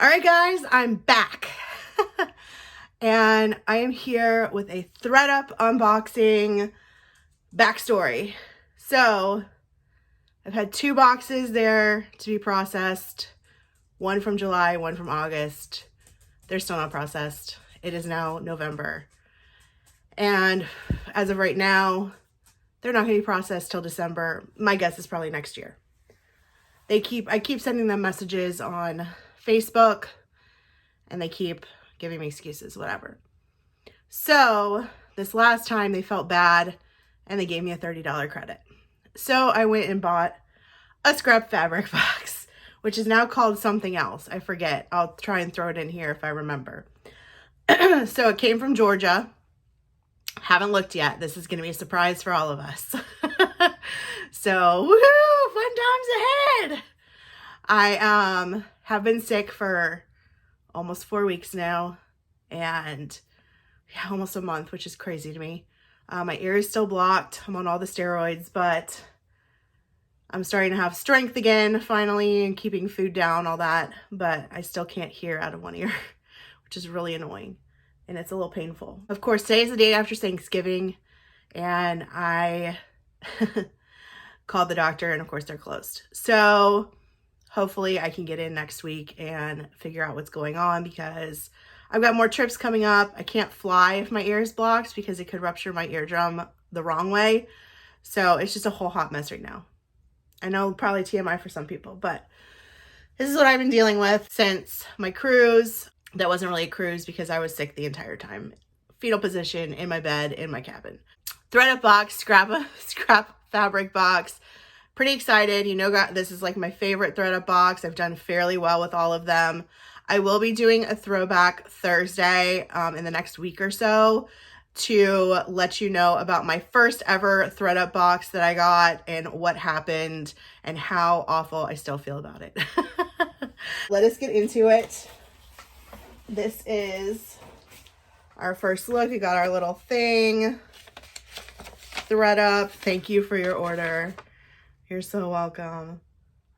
All right, guys, I'm back. And I am here with a ThredUP unboxing backstory. So I've had 2 boxes there to be processed. One from July, one from August. They're still not processed. It is now November. And as of right now, they're not going to be processed till December. My guess is probably next year. I keep sending them messages on Facebook, and they keep giving me excuses, whatever. So this last time they felt bad and they gave me a $30 credit. So I went and bought a scrap fabric box, which is now called something else. I forget. I'll try and throw it in here if I remember. So it came from Georgia. Haven't looked yet. This is going to be a surprise for all of us. So, woohoo, fun times ahead. I have been sick for almost 4 weeks now, and yeah, almost a month, which is crazy to me. My ear is still blocked. I'm on all the steroids, but I'm starting to have strength again, finally, and keeping food down, all that, but I still can't hear out of one ear, which is really annoying, and it's a little painful. Of course, today is the day after Thanksgiving, and I called the doctor, and of course they're closed. So hopefully I can get in next week and figure out what's going on, because I've got more trips coming up. I can't fly if my ear is blocked because it could rupture my eardrum the wrong way. So it's just a whole hot mess right now. I know, probably TMI for some people, but this is what I've been dealing with since my cruise. That wasn't really a cruise because I was sick the entire time. Fetal position in my bed in my cabin. ThredUP box, scrap fabric box. Pretty excited. You know, this is like my favorite ThredUP box. I've done fairly well with all of them. I will be doing a throwback Thursday in the next week or so to let you know about my first ever ThredUP box that I got and what happened and how awful I still feel about it. Let us get into it. This is our first look. We got our little thing. ThredUP, thank you for your order. You're so welcome.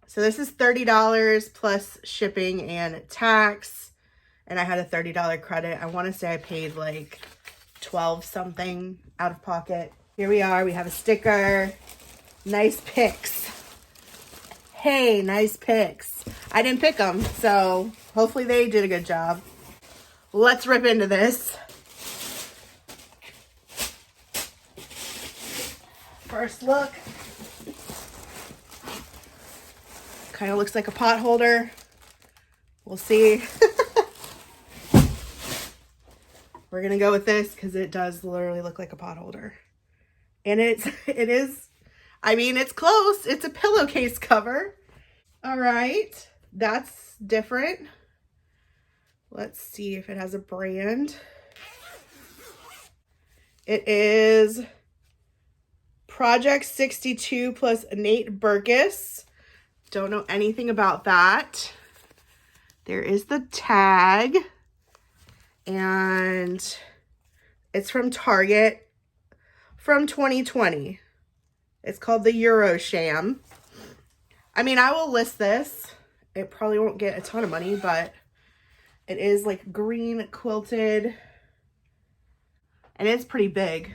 So this is $30 plus shipping and tax, and I had a $30 credit. I want to say I paid like 12 something out of pocket. Here we are. We have a sticker. Nice picks. Hey, nice picks. I didn't pick them, so hopefully they did a good job. Let's rip into this. First look. Kind of looks like a pot holder. We'll see. We're going to go with this because it does literally look like a pot holder. And it is, I mean, it's close. It's a pillowcase cover. All right. That's different. Let's see if it has a brand. It is Project 62 plus Nate Burgess. Don't know anything about that. There is the tag, and it's from Target from 2020. It's called the Euro Sham. I mean, I will list this. It probably won't get a ton of money, but it is like green quilted, and it's pretty big.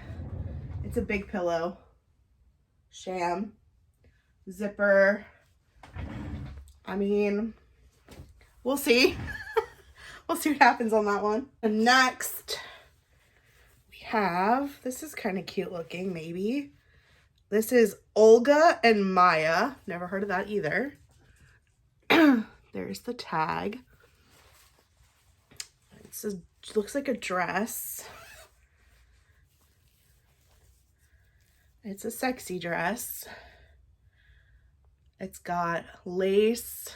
It's a big pillow. Sham. Zipper. I mean, we'll see. We'll see what happens on that one. And next, we have, this is kind of cute looking, maybe. This is Olga and Maya. Never heard of that either. There's the tag. It looks like a dress. It's a sexy dress. It's got lace,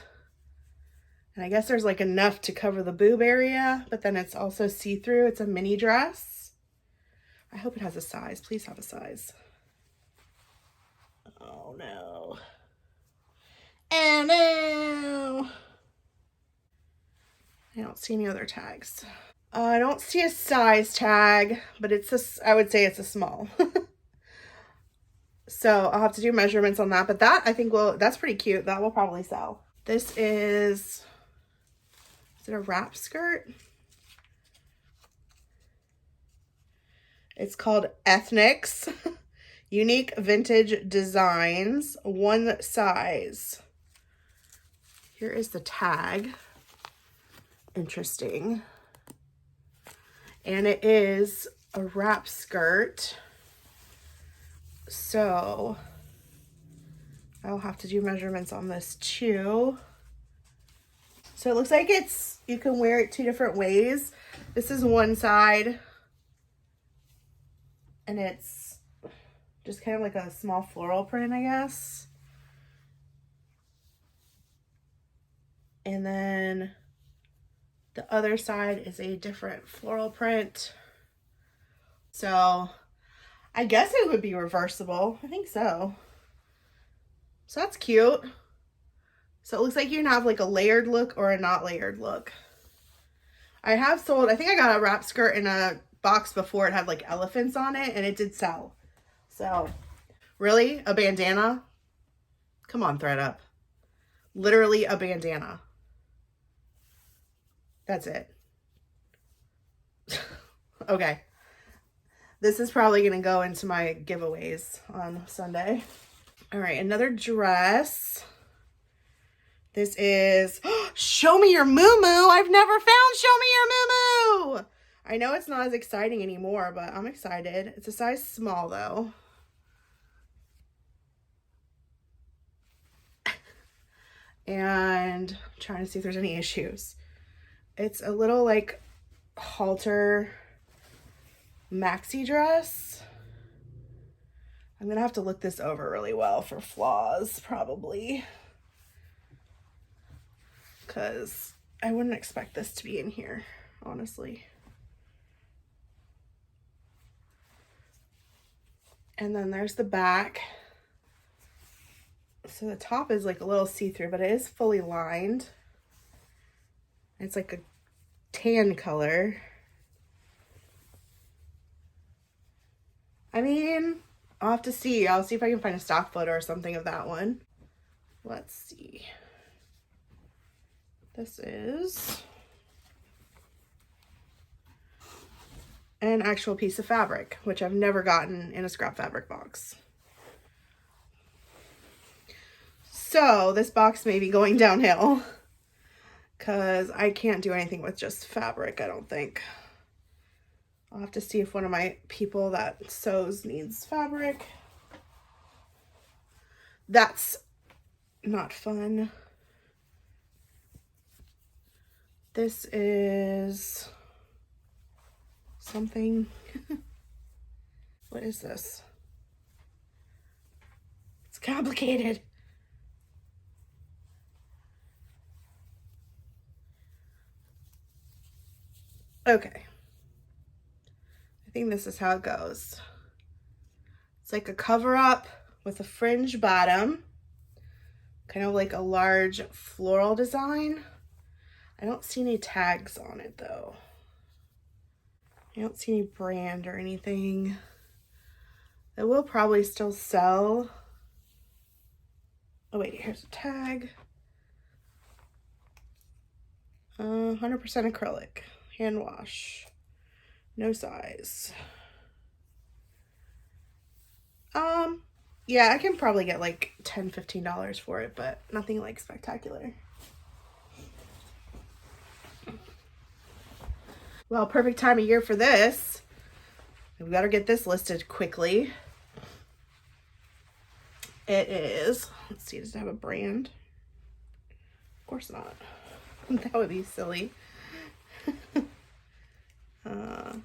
and I guess there's like enough to cover the boob area, but then it's also see-through. It's a mini dress. I hope it has a size. Please have a size. Oh no. Oh no. I don't see any other tags. I don't see a size tag, but I would say it's a small. So I'll have to do measurements on that, but that I think that's pretty cute. That will probably sell. This is Is it a wrap skirt? It's called Ethnics. Unique Vintage Designs, one size. Here is the tag. Interesting. And it is a wrap skirt. So I'll have to do measurements on this too. So it looks like you can wear it two different ways. This is one side, and it's just kind of like a small floral print, I guess. And then the other side is a different floral print. So I guess it would be reversible. I think so. So that's cute. So it looks like you can have like a layered look or a not layered look. I have sold, I think I got a wrap skirt in a box before. It had like elephants on it and it did sell. So really, a bandana? Come on, ThredUp. Literally a bandana. That's it. Okay. This is probably going to go into my giveaways on Sunday. All right, another dress. This is Show Me Your Moo Moo. I've never found Show Me Your Moo Moo. I know it's not as exciting anymore, but I'm excited. It's a size small though. And I'm trying to see if there's any issues. It's a little like halter maxi dress. I'm gonna have to look this over really well for flaws probably, because I wouldn't expect this to be in here, honestly. And then there's the back. So the top is like a little see-through, but it is fully lined. It's like a tan color. I mean, I'll have to see. I'll see if I can find a stock photo or something of that one. Let's see. This is an actual piece of fabric, which I've never gotten in a scrap fabric box. So this box may be going downhill because I can't do anything with just fabric, I don't think. I'll have to see if one of my people that sews needs fabric. That's not fun. This is something. What is this? It's complicated. Okay. I think this is how it goes. It's like a cover up with a fringe bottom, kind of like a large floral design. I don't see any tags on it though. I don't see any brand or anything. It will probably still sell. Oh wait, here's a tag. 100% acrylic, hand wash. No size. Yeah, I can probably get like $10, $15 for it, but nothing like spectacular. Well, perfect time of year for this. We better get this listed quickly. It is, let's see, does it have a brand? Of course not. That would be silly.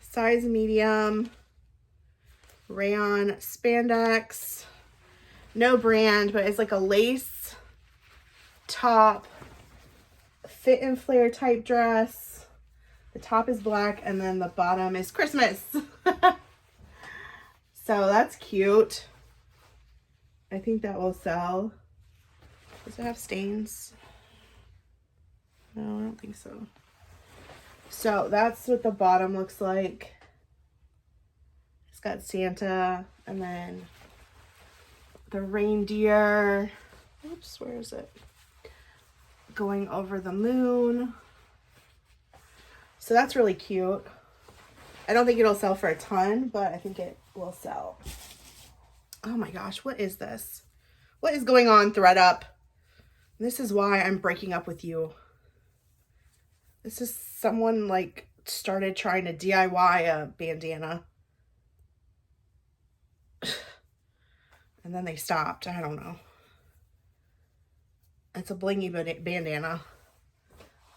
Size medium, rayon spandex, no brand, but it's like a lace top, fit and flare type dress. The top is black and then the bottom is Christmas. So that's cute. I think that will sell. Does it have stains? No, I don't think so. So that's what the bottom looks like. It's got Santa and then the reindeer. Oops, where is it? Going over the moon. So that's really cute. I don't think it'll sell for a ton, but I think it will sell. Oh my gosh, what is this? What is going on, ThredUp? This is why I'm breaking up with you. This is someone like started trying to DIY a bandana. And then they stopped. I don't know. It's a blingy bandana,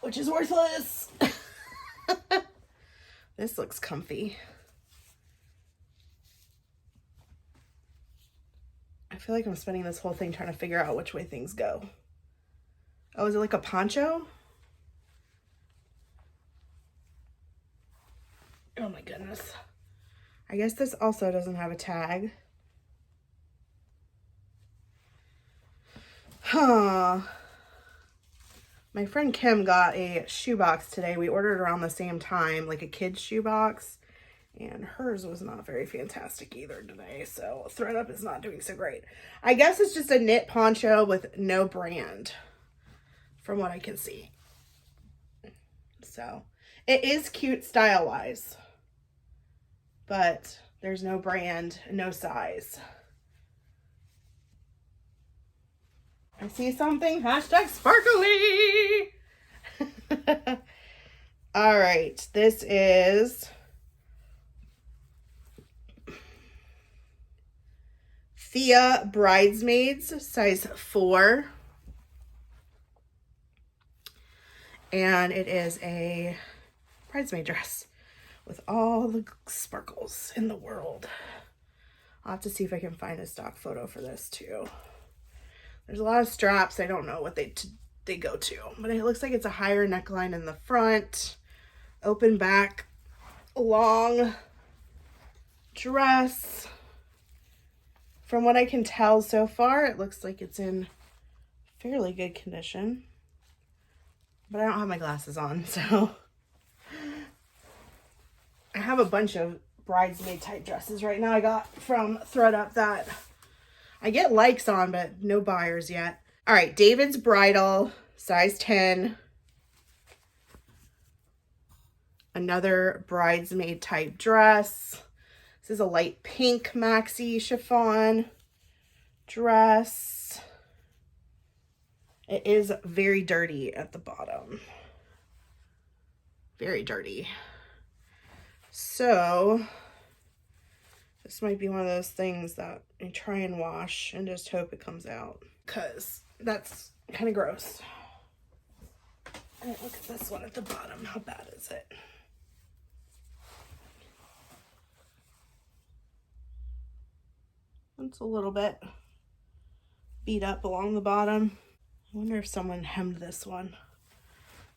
which is worthless. This looks comfy. I feel like I'm spending this whole thing trying to figure out which way things go. Oh, is it like a poncho? Oh my goodness. I guess this also doesn't have a tag. Huh. My friend Kim got a shoebox today. We ordered around the same time, like a kid's shoebox, and hers was not very fantastic either today. So ThredUp is not doing so great. I guess it's just a knit poncho with no brand from what I can see. So it is cute style-wise, but there's no brand, no size. I see something, hashtag sparkly. All right, this is Thea Bridesmaids, size 4. And it is a bridesmaid dress with all the sparkles in the world. I'll have to see if I can find a stock photo for this too. There's a lot of straps. I don't know what they go to, but it looks like it's a higher neckline in the front, open back, long dress. From what I can tell so far, it looks like it's in fairly good condition, but I don't have my glasses on, so I have a bunch of bridesmaid type dresses right now I got from ThredUp that I get likes on, but no buyers yet. All right, David's Bridal, size 10. Another bridesmaid type dress. This is a light pink maxi chiffon dress. It is very dirty at the bottom. Very dirty. So this might be one of those things that I try and wash and just hope it comes out, because that's kind of gross. All right, look at this one at the bottom. How bad is it? It's a little bit beat up along the bottom. I wonder if someone hemmed this one.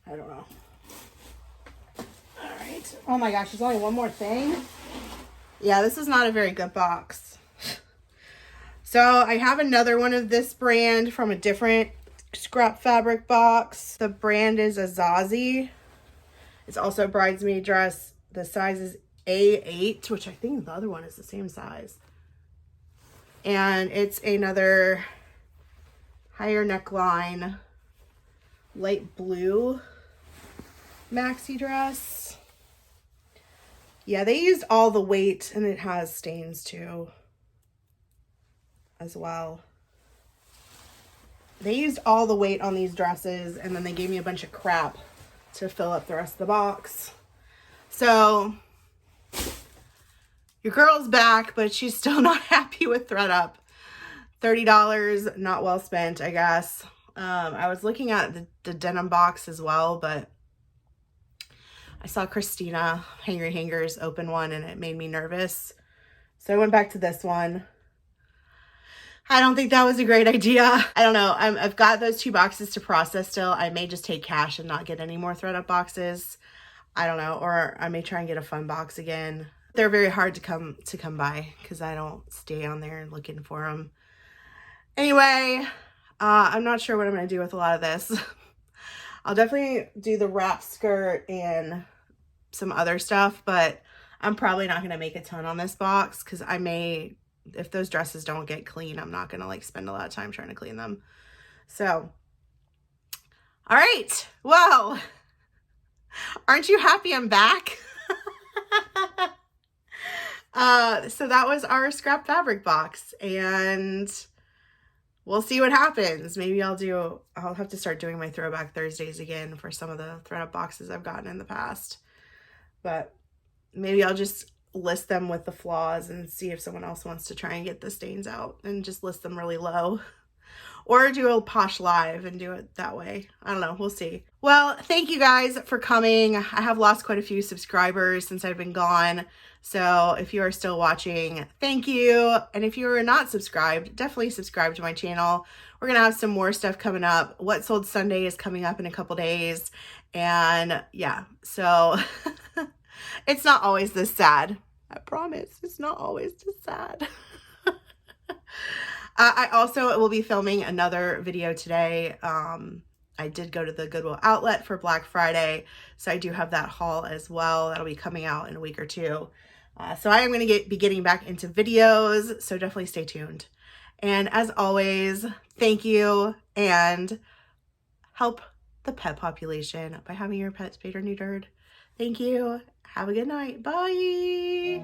I don't know. All right. Oh my gosh, there's only one more thing. Yeah, this is not a very good box. So I have another one of this brand from a different scrap fabric box. The brand is Azazi. It's also a bridesmaid dress. The size is A8, which I think the other one is the same size. And it's another higher neckline, light blue maxi dress. Yeah, they used all the weight, and it has stains too as well. They used all the weight on these dresses, and then they gave me a bunch of crap to fill up the rest of the box. So your girl's back, but she's still not happy with ThredUp. $30, not well spent, I guess. I was looking at the denim box as well, but I saw Christina Hangry Hangers open one and it made me nervous. So I went back to this one. I don't think that was a great idea. I don't know. I've got those 2 boxes to process still. I may just take cash and not get any more ThredUp boxes. I don't know. Or I may try and get a fun box again. They're very hard to come by because I don't stay on there looking for them. Anyway, I'm not sure what I'm going to do with a lot of this. I'll definitely do the wrap skirt and some other stuff, but I'm probably not going to make a ton on this box because I may, if those dresses don't get clean, I'm not going to like spend a lot of time trying to clean them. So, all right. Well, Aren't you happy I'm back? So that was our scrap fabric box, and we'll see what happens. Maybe I'll have to start doing my Throwback Thursdays again for some of the ThredUP boxes I've gotten in the past. But maybe I'll just list them with the flaws and see if someone else wants to try and get the stains out and just list them really low. Or do a Posh Live and do it that way. I don't know. We'll see. Well, thank you guys for coming. I have lost quite a few subscribers since I've been gone. So if you are still watching, thank you. And if you are not subscribed, definitely subscribe to my channel. We're going to have some more stuff coming up. What Sold Sunday is coming up in a couple days. And yeah, so it's not always this sad. I promise. It's not always this sad. I also will be filming another video today. I did go to the Goodwill outlet for Black Friday, so I do have that haul as well. That'll be coming out in a week or two. So I am going to be getting back into videos, so definitely stay tuned. And as always, thank you, and help the pet population by having your pet spayed or neutered. Thank you. Have a good night. Bye.